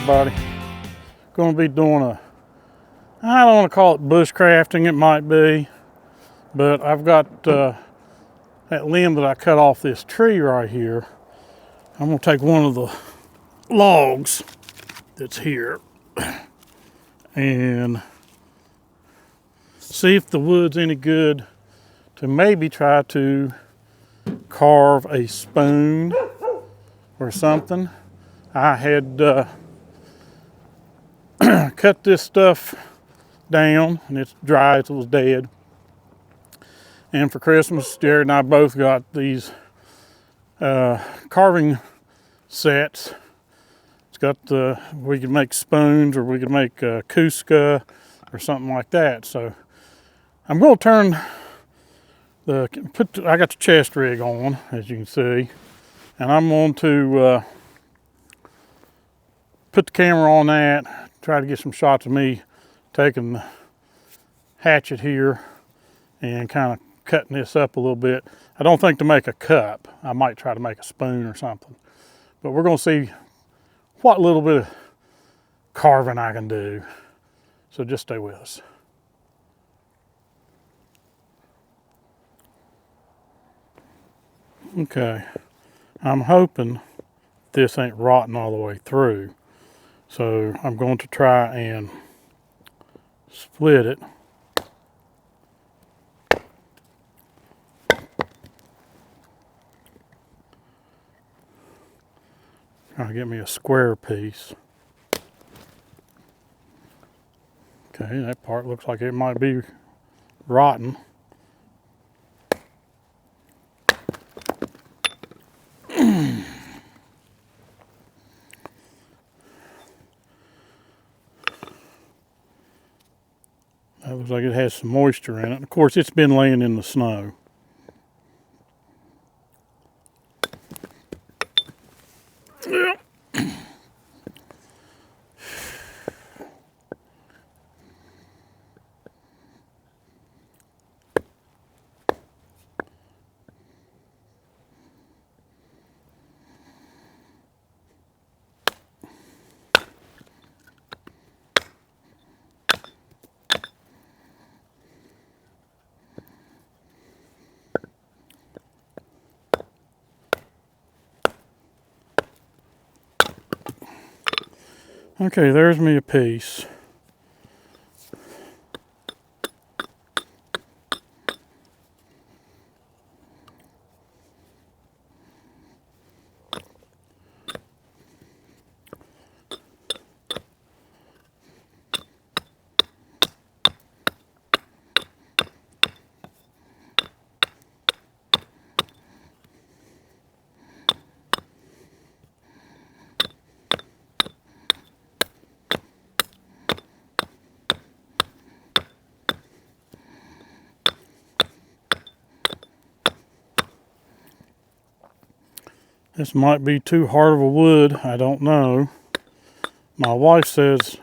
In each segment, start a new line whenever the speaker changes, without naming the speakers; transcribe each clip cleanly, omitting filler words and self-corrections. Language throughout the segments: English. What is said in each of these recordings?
everybody. Going to be doing I don't want to call it bushcrafting, it might be, but I've got that limb that I cut off this tree right here. I'm going to take one of the logs that's here and see if the wood's any good to maybe try to carve a spoon or something. I had cut this stuff down and it's dry, it was dead. And for Christmas, Jerod and I both got these carving sets. It's got we could make spoons or we could make kuksa or something like that. So I'm going to turn I got the chest rig on, as you can see, and I'm going to put the camera on that, try to get some shots of me taking the hatchet here and kind of cutting this up a little bit. I don't think to make a cup. I might try to make a spoon or something. But we're going to see what little bit of carving I can do. So just stay with us. Okay, I'm hoping this ain't rotten all the way through. So I'm going to try and split it. Trying to get me a square piece. Okay, that part looks like it might be rotten. That looks like it has some moisture in it. Of course, it's been laying in the snow. Okay, there's me a piece. This might be too hard of a wood, I don't know. My wife says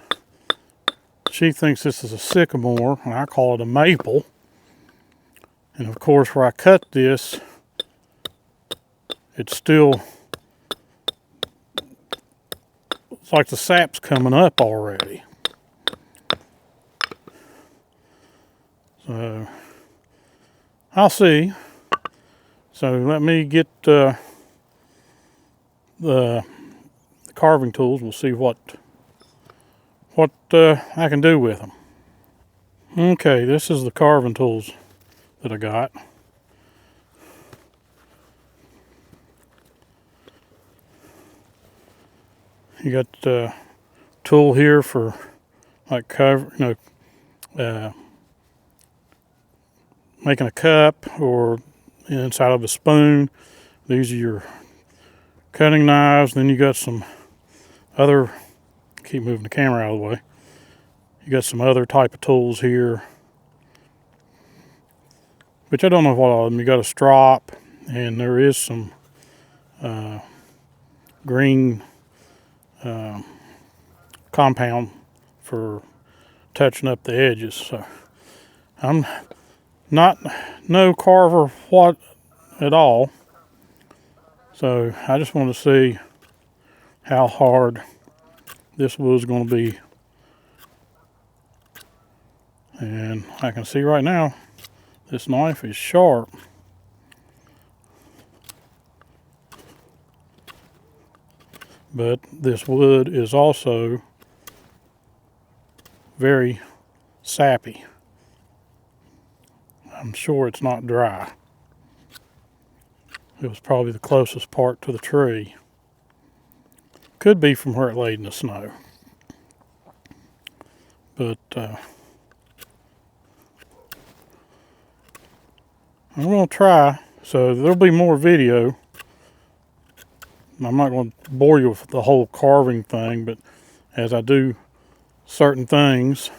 she thinks this is a sycamore, and I call it a maple. And of course, where I cut this, it's still, it's like the sap's coming up already. So, I'll see. So let me get the carving tools. We'll see what I can do with them. Okay, this is the carving tools that I got. You got the tool here for like making a cup or inside of a spoon. These are your cutting knives. Then you got some other, keep moving the camera out of the way. You got some other type of tools here, which I don't know what all of them. You got a strop, and there is some green compound for touching up the edges. So I'm not no carver what at all. So I just want to see how hard this wood's going to be. And I can see right now, this knife is sharp. But this wood is also very sappy. I'm sure it's not dry. It was probably the closest part to the tree. Could be from where it laid in the snow. But I'm going to try, so there'll be more video. I'm not going to bore you with the whole carving thing, but as I do certain things,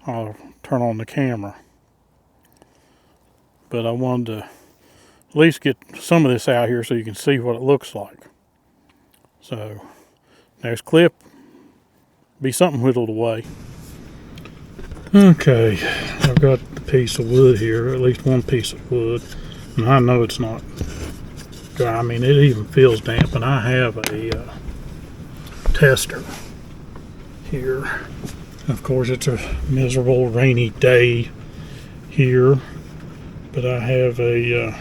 I'll turn on the camera. But I wanted to at least get some of this out here so you can see what it looks like. So, next clip, be something whittled away. Okay, I've got a piece of wood here, at least one piece of wood, and I know it's not dry. I mean, it even feels damp, and I have a tester here. Of course, it's a miserable rainy day here, but I have a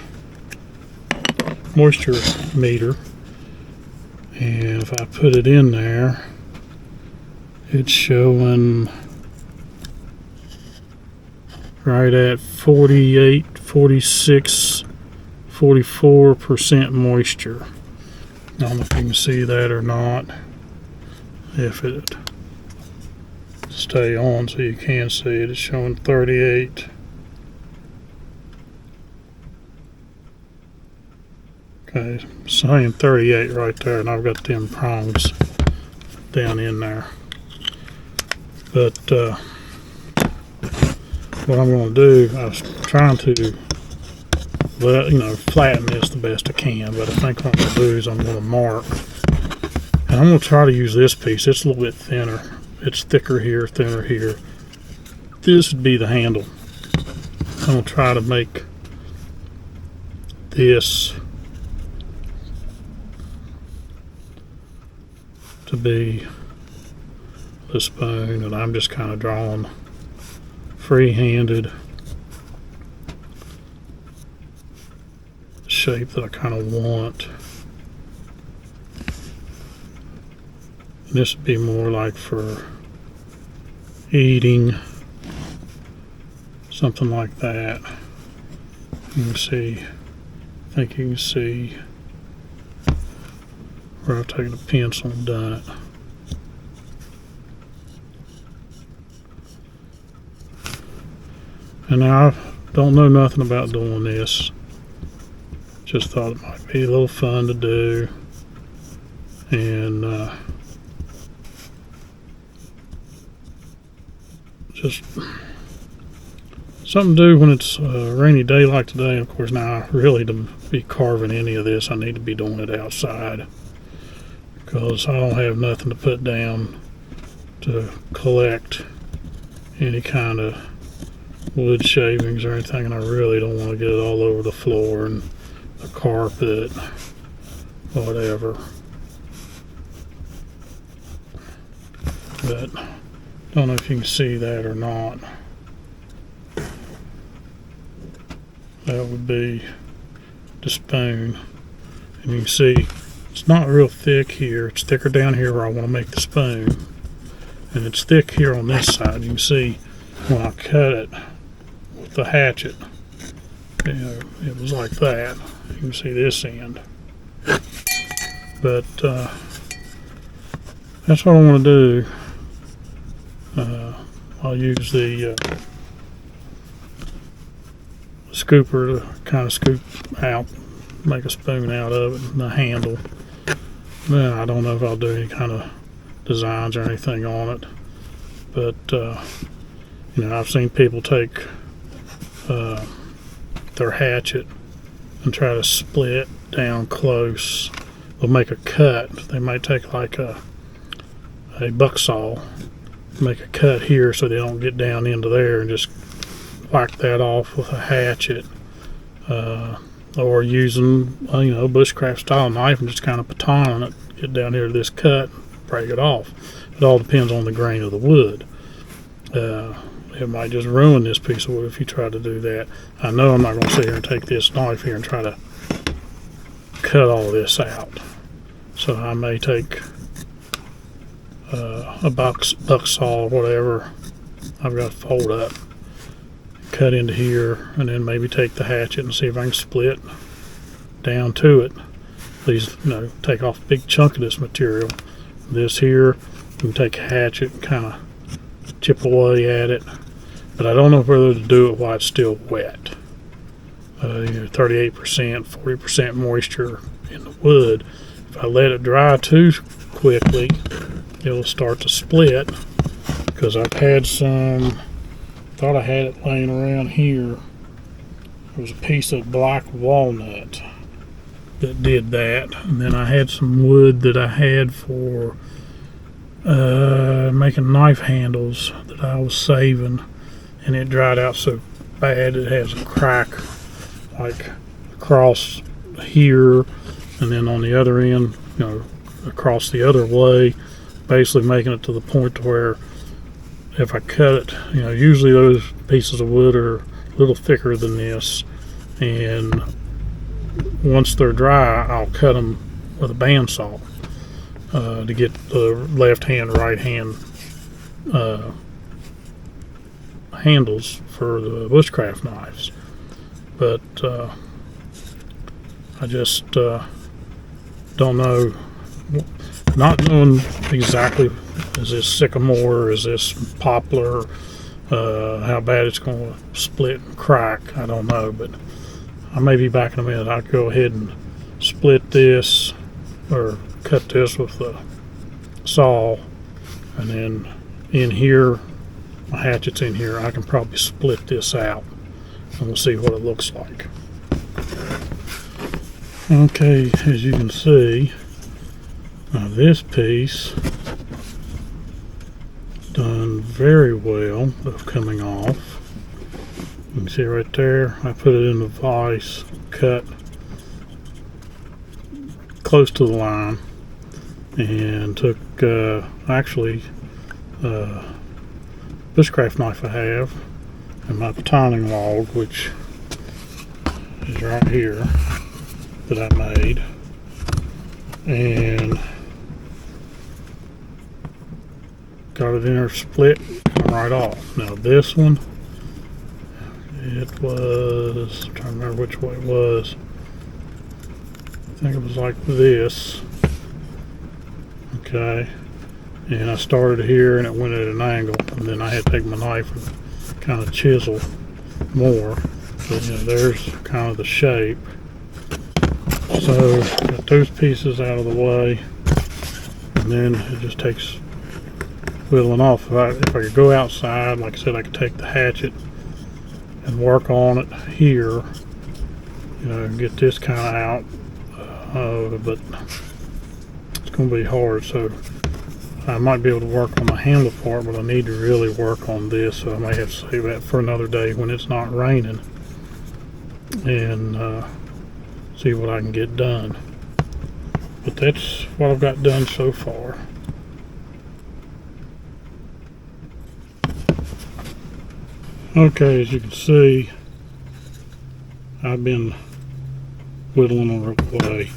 moisture meter, and if I put it in there, it's showing right at 48, 46, 44% moisture. I don't know if you can see that or not. If it stay on so you can see it, it's showing 38. Okay, saying 38 right there, and I've got them prongs down in there. But what I'm going to do, I was trying to flatten this the best I can, but I think what I'm going to do is I'm going to mark, and I'm going to try to use this piece. It's a little bit thinner. It's thicker here, thinner here. This would be the handle. I'm going to try to make this to be the spoon, and I'm just kind of drawing free-handed shape that I kind of want. And this would be more like for eating, something like that. You can see, I think you can see where I've taken a pencil and done it. And now I don't know nothing about doing this. Just thought it might be a little fun to do. And just something to do when it's a rainy day like today. Of course, now really to be carving any of this, I need to be doing it outside, because I don't have nothing to put down to collect any kind of wood shavings or anything, and I really don't want to get it all over the floor and the carpet, whatever. But don't know if you can see that or not. That would be the spoon, and you can see it's not real thick here. It's thicker down here where I want to make the spoon, and it's thick here on this side. You can see when I cut it with the hatchet, it was like that. You can see this end. But that's what I want to do. I'll use the scooper to kind of scoop out, make a spoon out of it, and the handle. Well, I don't know if I'll do any kind of designs or anything on it, but I've seen people take their hatchet and try to split down close. They'll make a cut. They might take like a buck saw, make a cut here so they don't get down into there, and just whack that off with a hatchet, or using bushcraft style knife and just kind of baton it, get down here to this cut, break it off. It all depends on the grain of the wood. It might just ruin this piece of wood if you try to do that. I know I'm not going to sit here and take this knife here and try to cut all this out. So I may take a buck saw or whatever I've got to fold up, cut into here, and then maybe take the hatchet and see if I can split down to it. Please, take off a big chunk of this material. This here, you can take a hatchet and kind of chip away at it. But I don't know whether to do it while it's still wet. 38%, 40% moisture in the wood. If I let it dry too quickly, it'll start to split, because I've had some, thought I had it laying around here. There was a piece of black walnut that did that. And then I had some wood that I had for making knife handles that I was saving, and it dried out so bad it has a crack like across here, and then on the other end, across the other way, basically making it to the point to where if I cut it, usually those pieces of wood are a little thicker than this, and once they're dry, I'll cut them with a bandsaw to get the left hand, right hand handles for the bushcraft knives. But I just don't know, not knowing exactly, is this sycamore, is this poplar, how bad it's going to split and crack, I don't know. But I may be back in a minute. I'll go ahead and split this, or cut this with the saw, and then in here, my hatchet's in here, I can probably split this out, and we'll see what it looks like. Okay, as you can see, now this piece done very well of coming off. You can see right there, I put it in the vise, cut close to the line, and took actually bushcraft knife I have, and my batoning log, which is right here, that I made, and got it in there, split, come right off. Now this one, it was, I'm trying to remember which way it was. I think it was like this. Okay. And I started here and it went at an angle, and then I had to take my knife and kind of chisel more. But there's kind of the shape. So got those pieces out of the way, and then it just takes whittling off. If I could go outside, like I said, I could take the hatchet and work on it here, get this kind of out, but it's going to be hard. So I might be able to work on the handle part, but I need to really work on this, so I may have to save that for another day when it's not raining, and see what I can get done. But that's what I've got done so far. Okay, as you can see, I've been whittling on the way.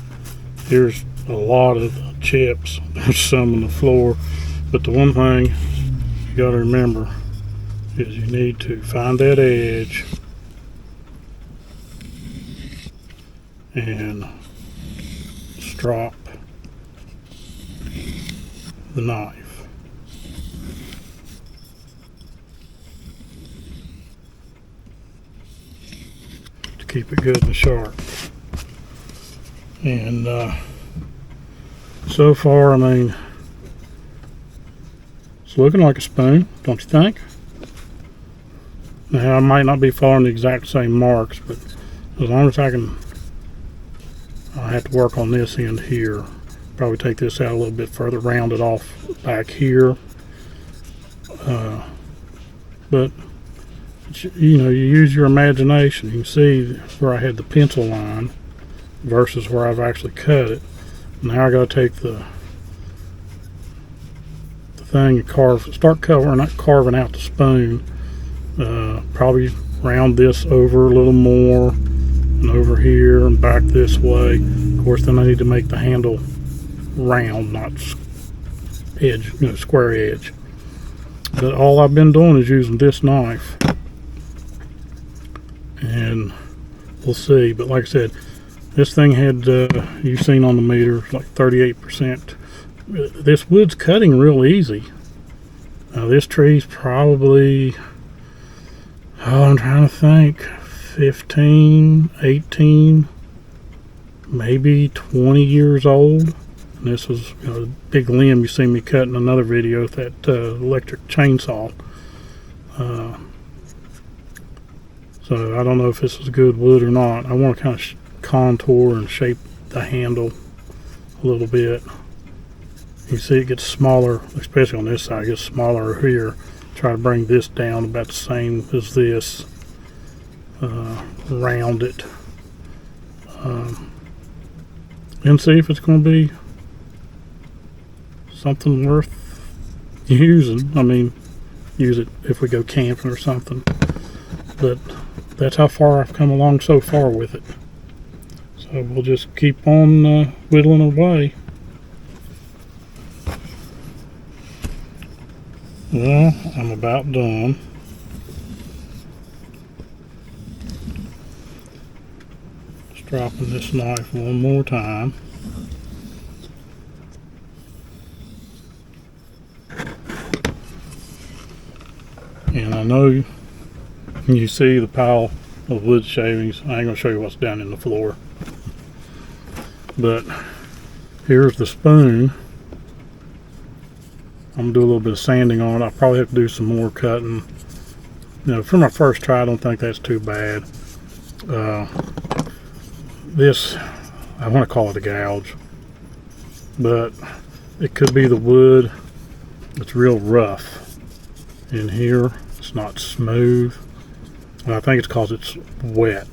Here's a lot of chips. There's some on the floor. But the one thing you got to remember is you need to find that edge and strop the knife. Keep it good and sharp. And so far, I mean, it's looking like a spoon, don't you think? Now, I might not be following the exact same marks, but as long as I have to work on this end here. Probably take this out a little bit further, round it off back here. But you use your imagination. You can see where I had the pencil line versus where I've actually cut it. Now I got to take the thing and start carving out the spoon. Probably round this over a little more, and over here and back this way. Of course, then I need to make the handle round, not edge, square edge. But all I've been doing is using this knife, and we'll see. But like I said, this thing had, you've seen on the meter, like 38%. This wood's cutting real easy. Now this tree's probably, I'm trying to think, 15, 18, maybe 20 years old. And this was a big limb you see me cut in another video with that electric chainsaw. So I don't know if this is good wood or not. I want to kind of contour and shape the handle a little bit. You see it gets smaller, especially on this side. It gets smaller here. Try to bring this down about the same as this. Round it. And see if it's going to be something worth using. I mean, use it if we go camping or something. But that's how far I've come along so far with it. So we'll just keep on whittling away. Well, I'm about done. Just dropping this knife one more time. And I know you see the pile of wood shavings. I ain't gonna show you what's down in the floor. But here's the spoon. I'm gonna do a little bit of sanding on it. I'll probably have to do some more cutting. For my first try, I don't think that's too bad. This, I want to call it a gouge, but it could be the wood. It's real rough in here. It's not smooth. And I think it's because it's wet.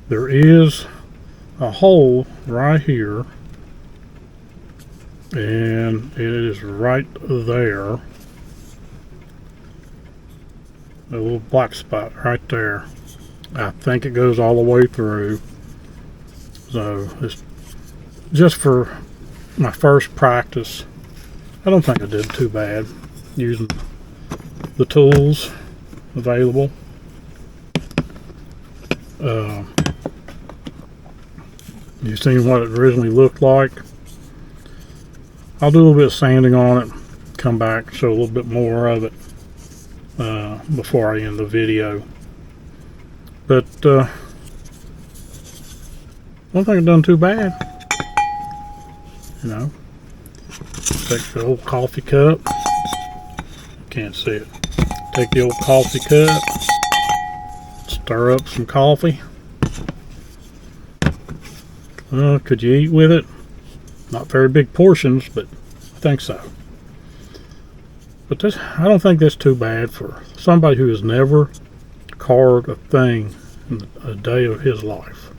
There is a hole right here, and it is right there. A little black spot right there. I think it goes all the way through. So it's just for my first practice. I don't think I did too bad using the tools available. You've seen what it originally looked like. I'll do a little bit of sanding on it, come back, show a little bit more of it before I end the video. But I don't think I've done too bad. Take the old coffee cup. Can't see it. Take the old coffee cup, stir up some coffee. Could you eat with it? Not very big portions, but I think so. But this, I don't think that's too bad for somebody who has never carved a thing in a day of his life.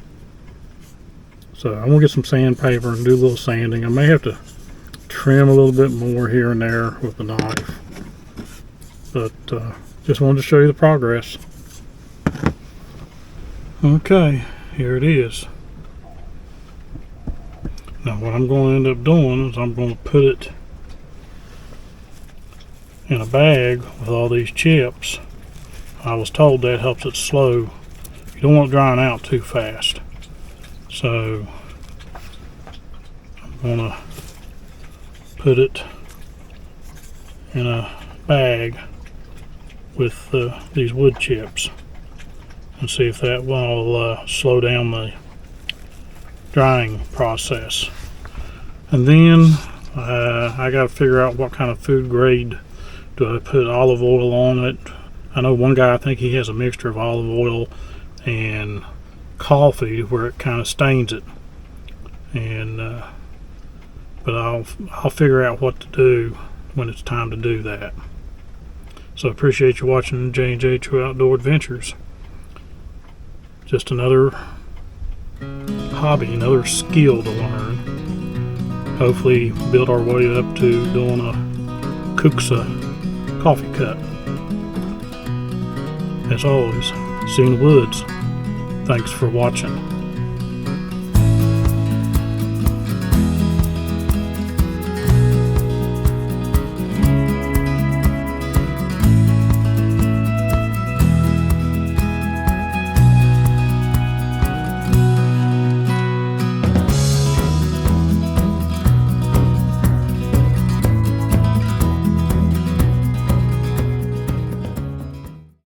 So I'm gonna get some sandpaper and do a little sanding. I may have to trim a little bit more here and there with the knife, but just wanted to show you the progress. Okay, here it is. Now what I'm going to end up doing is I'm going to put it in a bag with all these chips. I was told that helps it slow. You don't want it drying out too fast. So I'm going to put it in a bag with these wood chips and see if that will slow down the drying process. And then I got to figure out what kind of food grade do I put olive oil on it. I know one guy, I think he has a mixture of olive oil and coffee where it kind of stains it, and but I'll figure out what to do when it's time to do that. So I appreciate you watching J&J True Outdoor Adventures. Just another hobby, another skill to learn. Hopefully build our way up to doing a kuksa coffee cup. As always, see you in the woods. Thanks for watching.